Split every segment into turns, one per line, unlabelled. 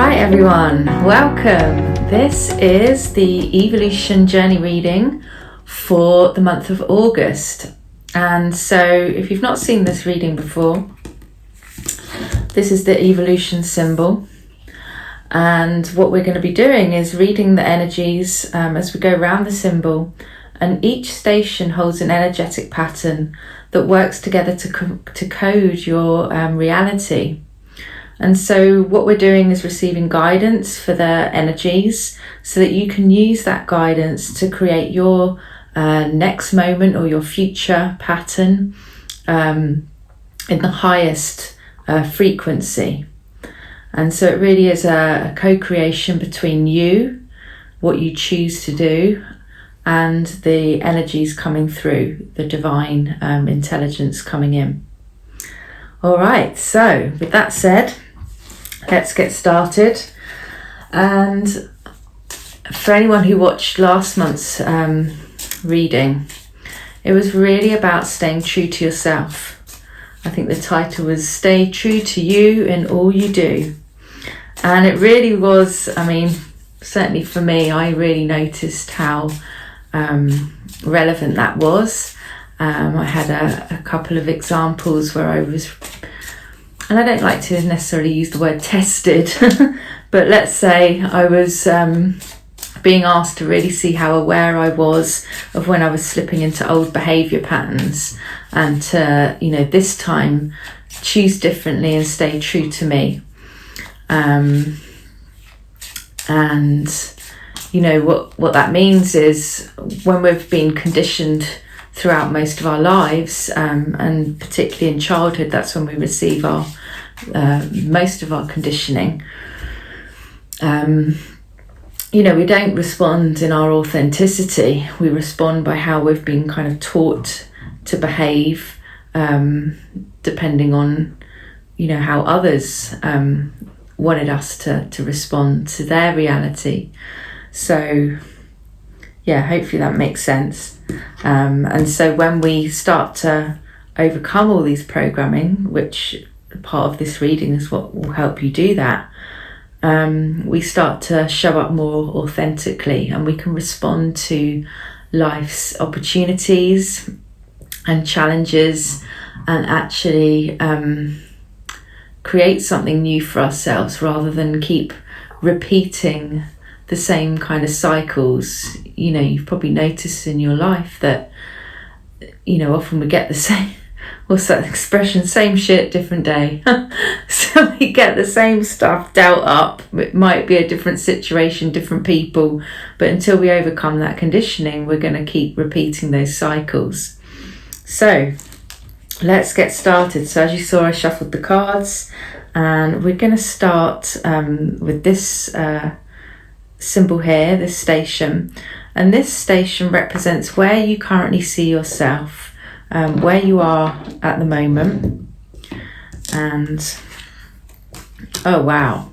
Hi everyone, welcome. This is the Evolution Journey reading for the month of August. And so if you've not seen this reading before, this is the evolution symbol. And what we're going to be doing is reading the energies as we go around the symbol. And each station holds an energetic pattern that works together to code your reality. And so what we're doing is receiving guidance for the energies so that you can use that guidance to create your next moment or your future pattern in the highest frequency. And so it really is a co-creation between you, what you choose to do, and the energies coming through, the divine intelligence coming in. All right, so with that said, let's get started. And for anyone who watched last month's reading, it was really about staying true to yourself. I think the title was Stay True to You in All You Do. And it really was, certainly for me, I really noticed how relevant that was. I had a couple of examples where I was, and I don't like to necessarily use the word tested, but let's say I was being asked to really see how aware I was of when I was slipping into old behaviour patterns, and to, this time choose differently and stay true to me. What that means is when we've been conditioned throughout most of our lives, and particularly in childhood, that's when we receive our most of our conditioning. We don't respond in our authenticity. We respond by how we've been kind of taught to behave, depending on, how others wanted us to respond to their reality. So, hopefully that makes sense. And so when we start to overcome all these programming, which part of this reading is what will help you do that, we start to show up more authentically, and we can respond to life's opportunities and challenges and actually create something new for ourselves rather than keep repeating the same kind of cycles. You've probably noticed in your life that, often we get the same, what's that expression? Same shit, different day. So we get the same stuff dealt up. It might be a different situation, different people, but until we overcome that conditioning, we're going to keep repeating those cycles. So let's get started. So as you saw, I shuffled the cards, and we're going to start with this symbol here, this station. And this station represents where you currently see yourself, where you are at the moment. And oh wow.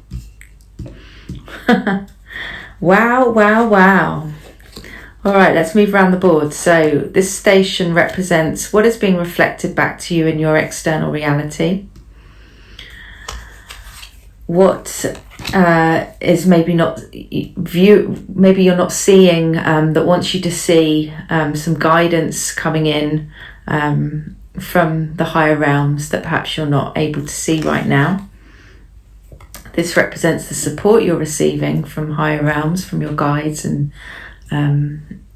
wow. All right, let's move around the board. So this station represents what is being reflected back to you in your external reality. What is maybe not maybe you're not seeing, that wants you to see some guidance coming in from the higher realms that perhaps you're not able to see right now. This represents the support you're receiving from higher realms, from your guides and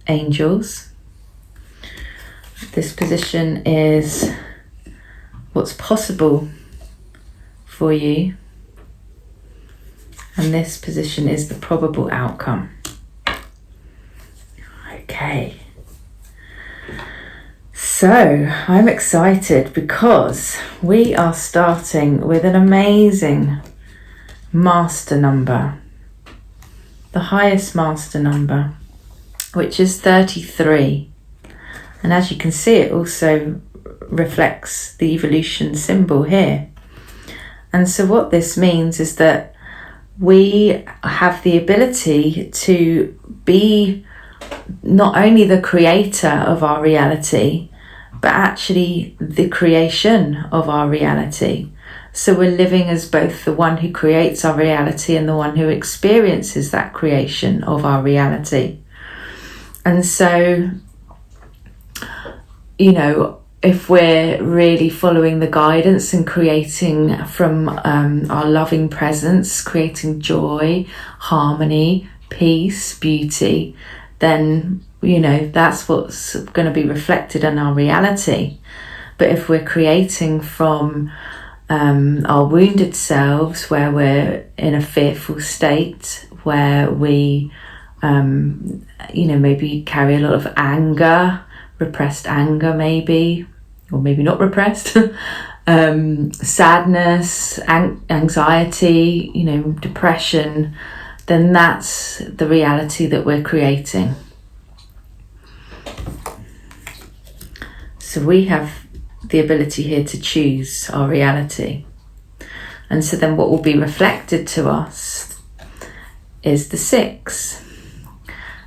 angels. This position is what's possible for you, and this position is the probable outcome. Okay. So I'm excited because we are starting with an amazing master number, the highest master number, which is 33. And as you can see, it also reflects the evolution symbol here. And so what this means is that we have the ability to be not only the creator of our reality, but actually the creation of our reality. So we're living as both the one who creates our reality and the one who experiences that creation of our reality. And so, if we're really following the guidance and creating from our loving presence, creating joy, harmony, peace, beauty, then, that's what's going to be reflected in our reality. But if we're creating from our wounded selves, where we're in a fearful state, where we, maybe carry a lot of anger, repressed anger maybe, or maybe not repressed, sadness, anxiety, depression, then that's the reality that we're creating. So we have the ability here to choose our reality. And so then what will be reflected to us is the 6.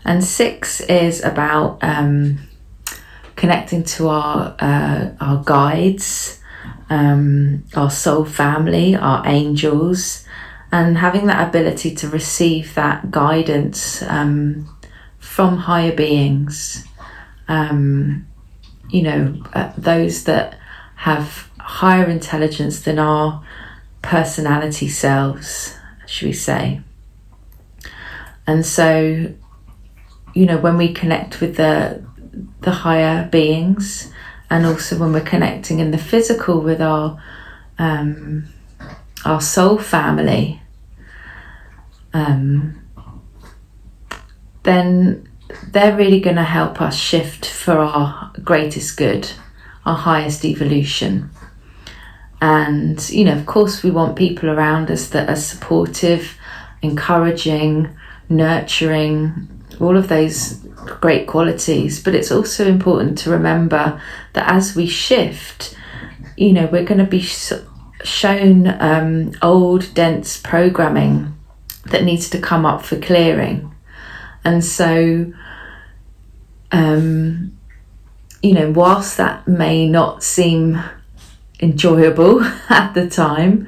And 6 is about connecting to our guides, our soul family, our angels, and having that ability to receive that guidance from higher beings. Those that have higher intelligence than our personality selves, should we say. And so, when we connect with the higher beings, and also when we're connecting in the physical with our soul family, then they're really going to help us shift for our greatest good, our highest evolution. And, of course, we want people around us that are supportive, encouraging, nurturing, all of those great qualities. But it's also important to remember that as we shift, we're going to be shown old, dense programming that needs to come up for clearing. And so, whilst that may not seem enjoyable at the time,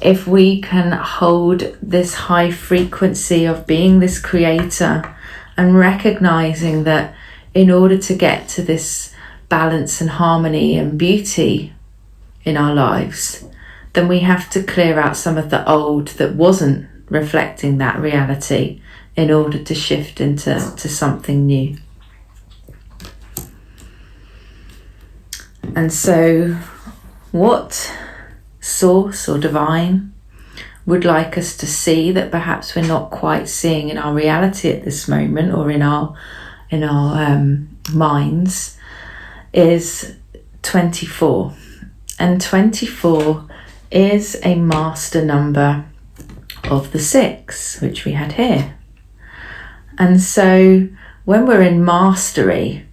if we can hold this high frequency of being this creator and recognizing that in order to get to this balance and harmony and beauty in our lives, then we have to clear out some of the old that wasn't reflecting that reality in order to shift into something new. And so what source or divine would like us to see that perhaps we're not quite seeing in our reality at this moment, or in our minds, is 24. And 24 is a master number of the 6, which we had here. And so when we're in mastery,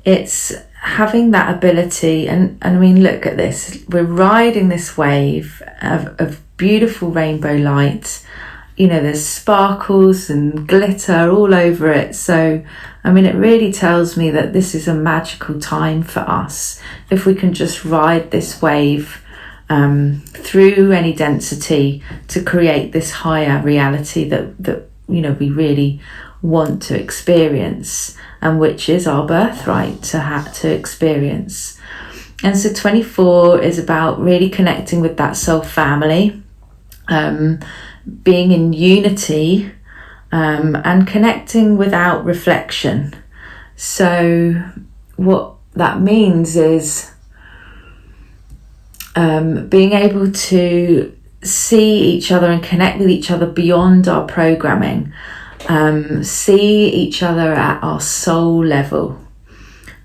it's having that ability, and I mean, look at this, we're riding this wave of beautiful rainbow light. There's sparkles and glitter all over it. So, I mean, it really tells me that this is a magical time for us. If we can just ride this wave through any density to create this higher reality that we really want to experience, and which is our birthright to have to experience. And so 24 is about really connecting with that soul family, being in unity, and connecting without reflection. So what that means is being able to see each other and connect with each other beyond our programming, see each other at our soul level,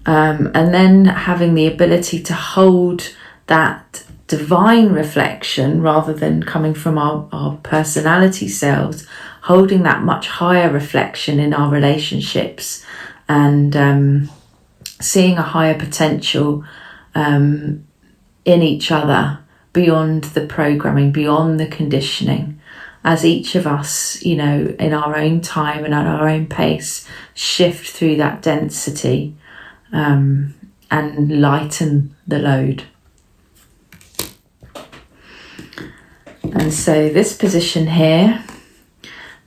and then having the ability to hold that divine reflection rather than coming from our personality selves, holding that much higher reflection in our relationships, and seeing a higher potential in each other beyond the programming, beyond the conditioning, as each of us, in our own time and at our own pace, shift through that density and lighten the load. And so this position here,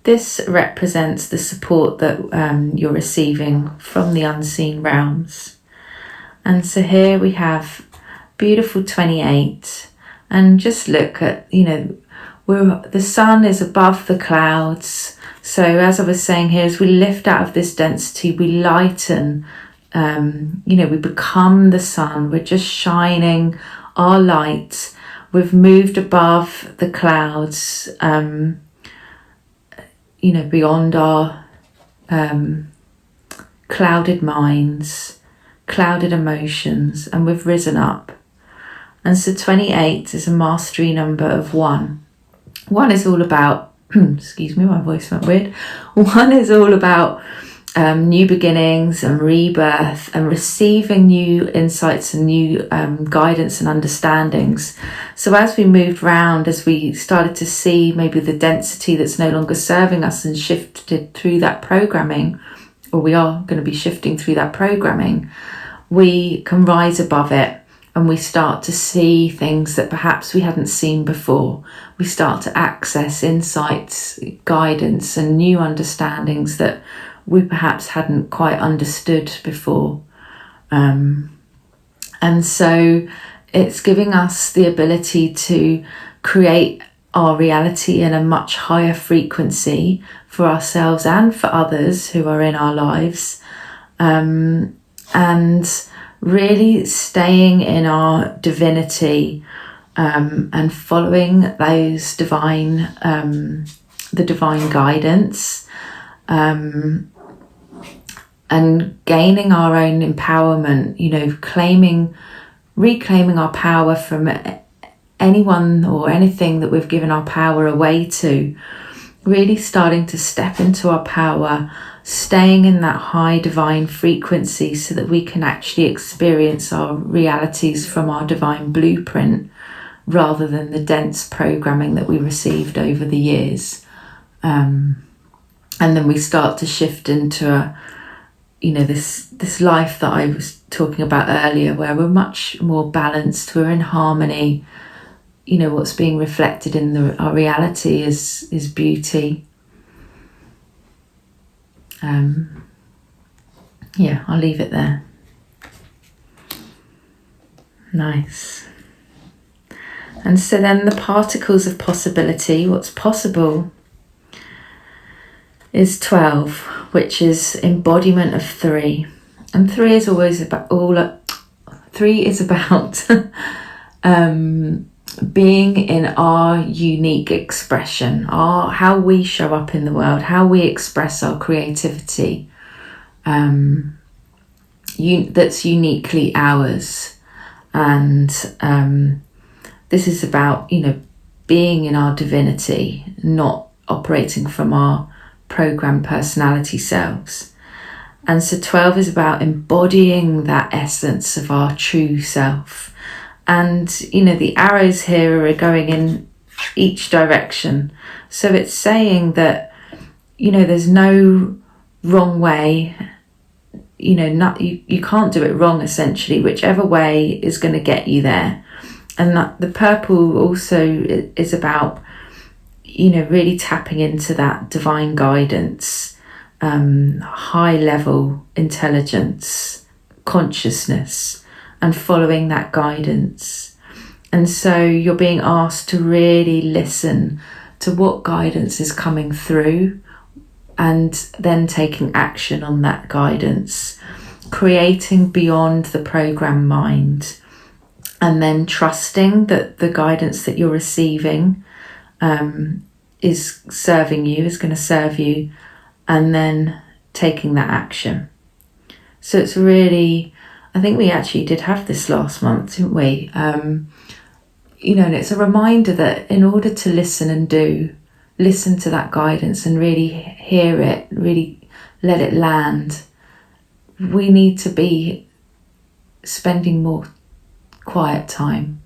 this represents the support that you're receiving from the unseen realms. And so here we have beautiful 28, and just look at, the sun is above the clouds. So as I was saying here, as we lift out of this density, we lighten, we become the sun. We're just shining our light. We've moved above the clouds, beyond our clouded minds, clouded emotions, and we've risen up. And so 28 is a mastery number of 1. 1 is all about, excuse me, my voice went weird. 1 is all about new beginnings and rebirth and receiving new insights and new guidance and understandings. So as we moved round, as we started to see maybe the density that's no longer serving us and shifted through that programming, or we are going to be shifting through that programming, we can rise above it. And we start to see things that perhaps we hadn't seen before. We start to access insights, guidance, and new understandings that we perhaps hadn't quite understood before. And so it's giving us the ability to create our reality in a much higher frequency for ourselves and for others who are in our lives. And really staying in our divinity and following those the divine guidance, and gaining our own empowerment, reclaiming our power from anyone or anything that we've given our power away to, really starting to step into our power, staying in that high divine frequency so that we can actually experience our realities from our divine blueprint rather than the dense programming that we received over the years. And then we start to shift into this life that I was talking about earlier, where we're much more balanced, we're in harmony. What's being reflected in our reality is beauty. I'll leave it there. Nice. And so then the particles of possibility, what's possible, is 12, which is embodiment of 3. And 3 is always about being in our unique expression, how we show up in the world, how we express our creativity, that's uniquely ours. And this is about, being in our divinity, not operating from our programmed personality selves. And so 12 is about embodying that essence of our true self. And, the arrows here are going in each direction. So it's saying that, there's no wrong way. You can't do it wrong, essentially. Whichever way is going to get you there. And that the purple also is about, really tapping into that divine guidance, high level intelligence, consciousness, and following that guidance. And so you're being asked to really listen to what guidance is coming through and then taking action on that guidance, creating beyond the program mind, and then trusting that the guidance that you're receiving is serving you, is going to serve you, and then taking that action. So it's really, I think we actually did have this last month, didn't we? And it's a reminder that in order to listen to that guidance and really hear it, really let it land, we need to be spending more quiet time.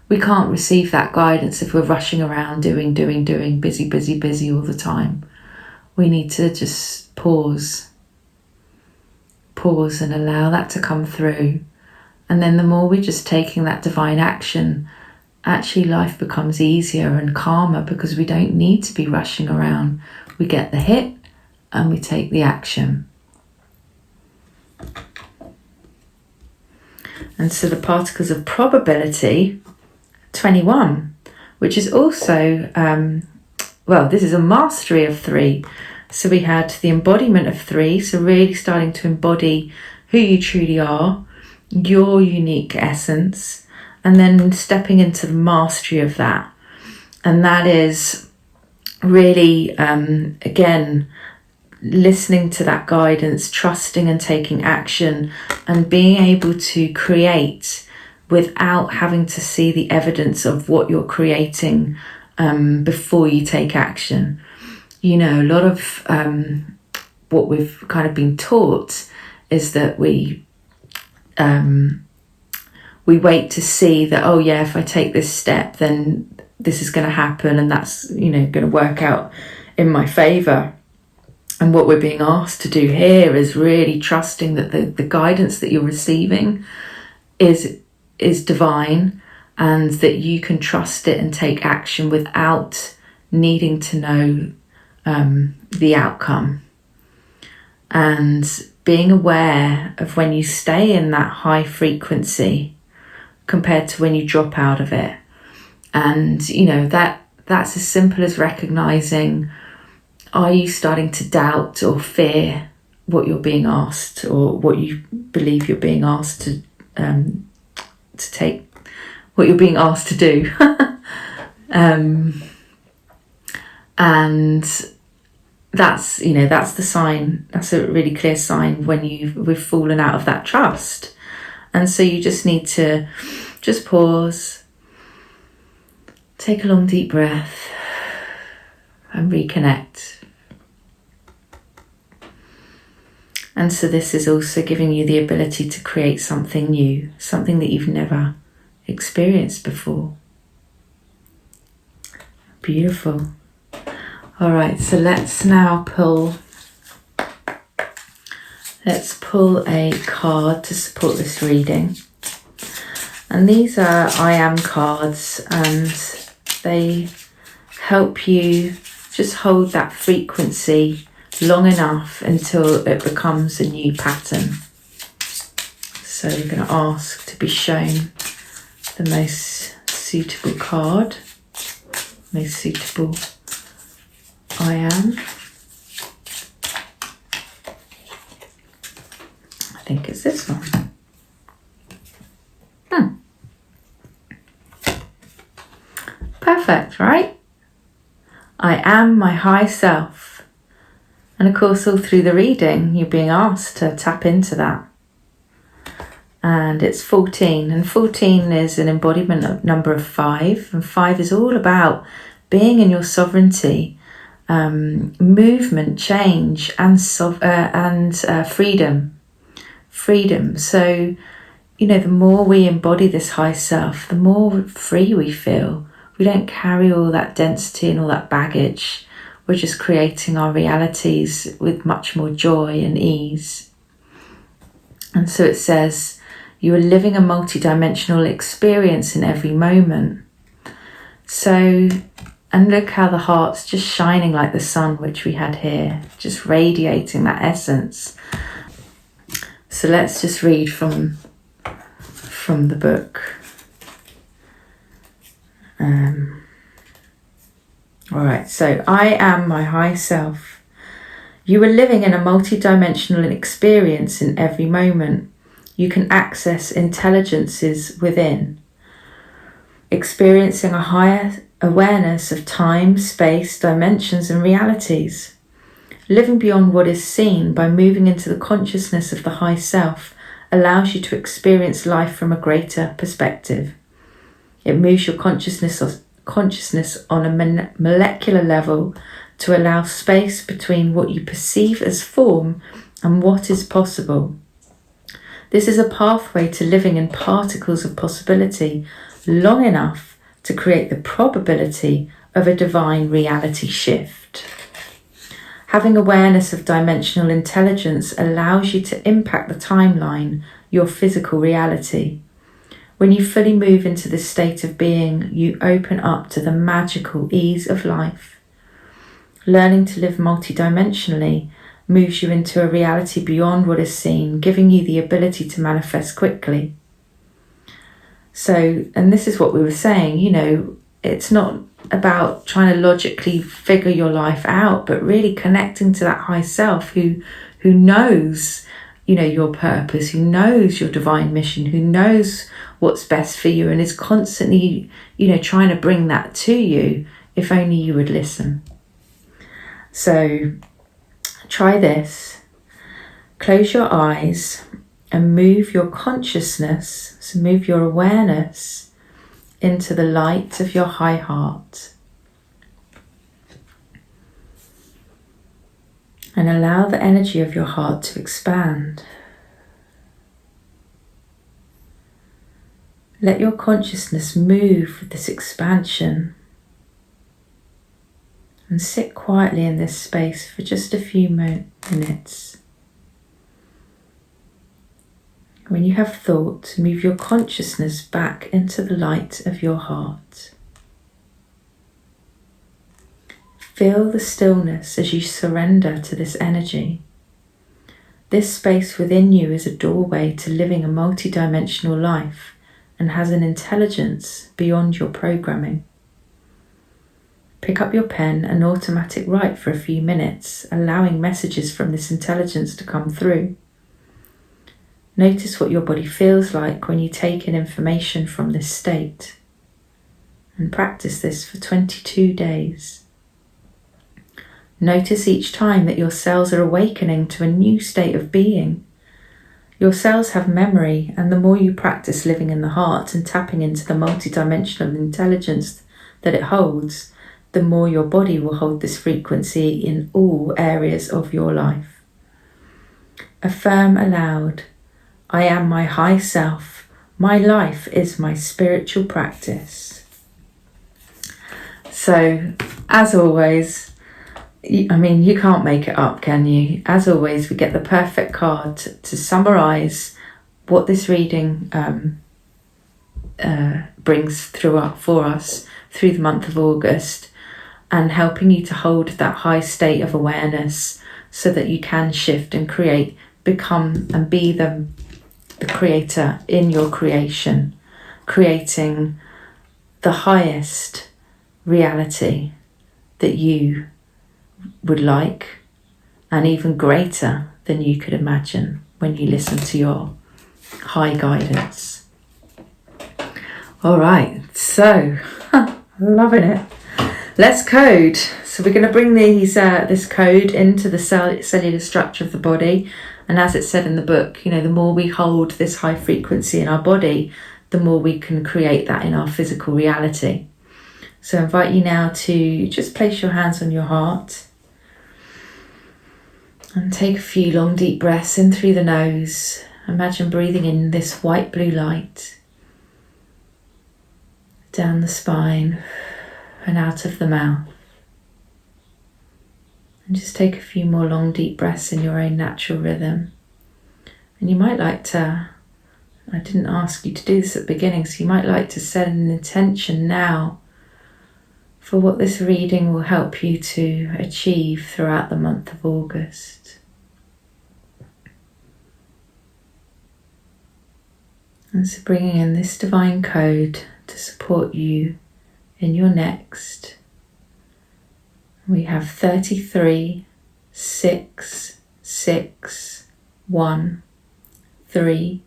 We can't receive that guidance if we're rushing around doing, busy all the time. We need to just pause and allow that to come through. And then the more we're just taking that divine action actually life becomes easier and calmer because we don't need to be rushing around. We get the hit and we take the action. And so the particles of probability, 21, which is also, this is a mastery of 3. So we had the embodiment of 3, so really starting to embody who you truly are, your unique essence, and then stepping into the mastery of that. And that is really, again, listening to that guidance, trusting and taking action, and being able to create without having to see the evidence of what you're creating before you take action. You know, a lot of what we've kind of been taught is that we wait to see that, oh yeah, if I take this step, then this is going to happen, and that's, you know, going to work out in my favour. And what we're being asked to do here is really trusting that the guidance that you're receiving is divine, and that you can trust it and take action without needing to know the outcome. And being aware of when you stay in that high frequency compared to when you drop out of it. And, you know, that's as simple as recognizing, are you starting to doubt or fear what you're being asked, or what you believe you're being asked to take, what you're being asked to do? And that's, you know, that's the sign. That's a really clear sign when we've fallen out of that trust. And so you just need to just pause, take a long deep breath, and reconnect. And so this is also giving you the ability to create something new, something that you've never experienced before. Beautiful. All right, so let's now pull a card to support this reading. And these are I Am cards, and they help you just hold that frequency long enough until it becomes a new pattern. So you're going to ask to be shown the most suitable card, most suitable I Am. I think it's this one. Perfect, right? I am my high self. And of course, all through the reading, you're being asked to tap into that. And it's 14. And 14 is an embodiment of number of 5. And 5 is all about being in your sovereignty, movement, change, and freedom. Freedom. So, you know, the more we embody this high self, the more free we feel. We don't carry all that density and all that baggage. We're just creating our realities with much more joy and ease. And so it says, you are living a multidimensional experience in every moment. So, and look how the heart's just shining like the sun, which we had here, just radiating that essence. So let's just read from the book. All right, so I am my high self. You are living in a multidimensional experience in every moment. You can access intelligences within, experiencing a higher awareness of time, space, dimensions, and realities. Living beyond what is seen by moving into the consciousness of the high self allows you to experience life from a greater perspective. It moves your consciousness on a molecular level to allow space between what you perceive as form and what is possible. This is a pathway to living in particles of possibility long enough to create the probability of a divine reality shift. Having awareness of dimensional intelligence allows you to impact the timeline, your physical reality. When you fully move into this state of being, you open up to the magical ease of life. Learning to live multidimensionally moves you into a reality beyond what is seen, giving you the ability to manifest quickly. So, and this is what we were saying, it's not about trying to logically figure your life out, but really connecting to that high self who knows, your purpose, who knows your divine mission, who knows what's best for you, and is constantly, trying to bring that to you if only you would listen. So try this. Close your eyes and move your consciousness, so move your awareness into the light of your high heart. And allow the energy of your heart to expand. Let your consciousness move with this expansion. And sit quietly in this space for just a few minutes. When you have thought, move your consciousness back into the light of your heart. Feel the stillness as you surrender to this energy. This space within you is a doorway to living a multidimensional life and has an intelligence beyond your programming. Pick up your pen and automatic write for a few minutes, allowing messages from this intelligence to come through. Notice what your body feels like when you take in information from this state, and practice this for 22 days. Notice each time that your cells are awakening to a new state of being. Your cells have memory, and the more you practice living in the heart and tapping into the multidimensional intelligence that it holds, the more your body will hold this frequency in all areas of your life. Affirm aloud, I am my high self. My life is my spiritual practice. So, as always, you can't make it up, can you? As always, we get the perfect card to summarise what this reading brings for us through the month of August, and helping you to hold that high state of awareness so that you can shift and create, become and be the creator in your creation, creating the highest reality that you would like, and even greater than you could imagine when you listen to your high guidance. All right, so loving it. Let's code. So we're going to bring this code into the cellular structure of the body. And as it said in the book, the more we hold this high frequency in our body, the more we can create that in our physical reality. So I invite you now to just place your hands on your heart and take a few long deep breaths in through the nose. Imagine breathing in this white blue light down the spine and out of the mouth. And just take a few more long deep breaths in your own natural rhythm. And you might like to, I didn't ask you to do this at the beginning, so you might like to set an intention now for what this reading will help you to achieve throughout the month of August. And so bringing in this divine code to support you in your next, we have 33, 6, 6, 1, 3,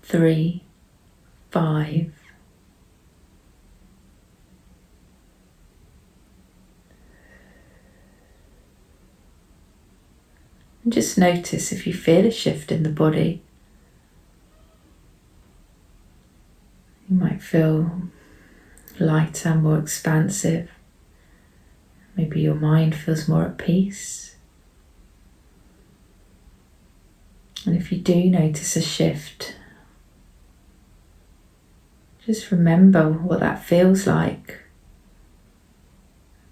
3, 5. And just notice if you feel a shift in the body. You might feel lighter, more expansive. Maybe your mind feels more at peace. And if you do notice a shift, just remember what that feels like,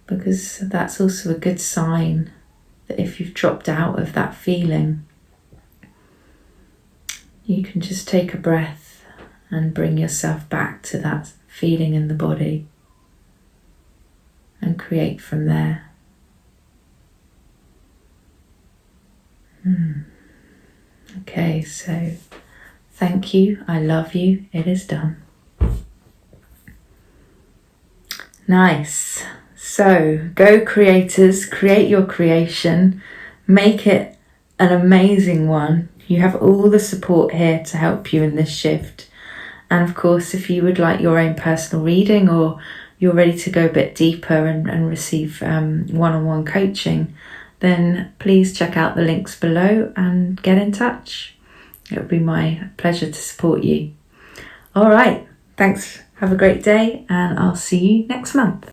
because that's also a good sign that if you've dropped out of that feeling, you can just take a breath and bring yourself back to that feeling in the body and create from there. Okay, so thank you, I love you, it is done. Nice. So go creators, create your creation, make it an amazing one. You have all the support here to help you in this shift. And of course, if you would like your own personal reading, or you're ready to go a bit deeper and receive one-on-one coaching, then please check out the links below and get in touch. It would be my pleasure to support you. All right, thanks. Have a great day, and I'll see you next month.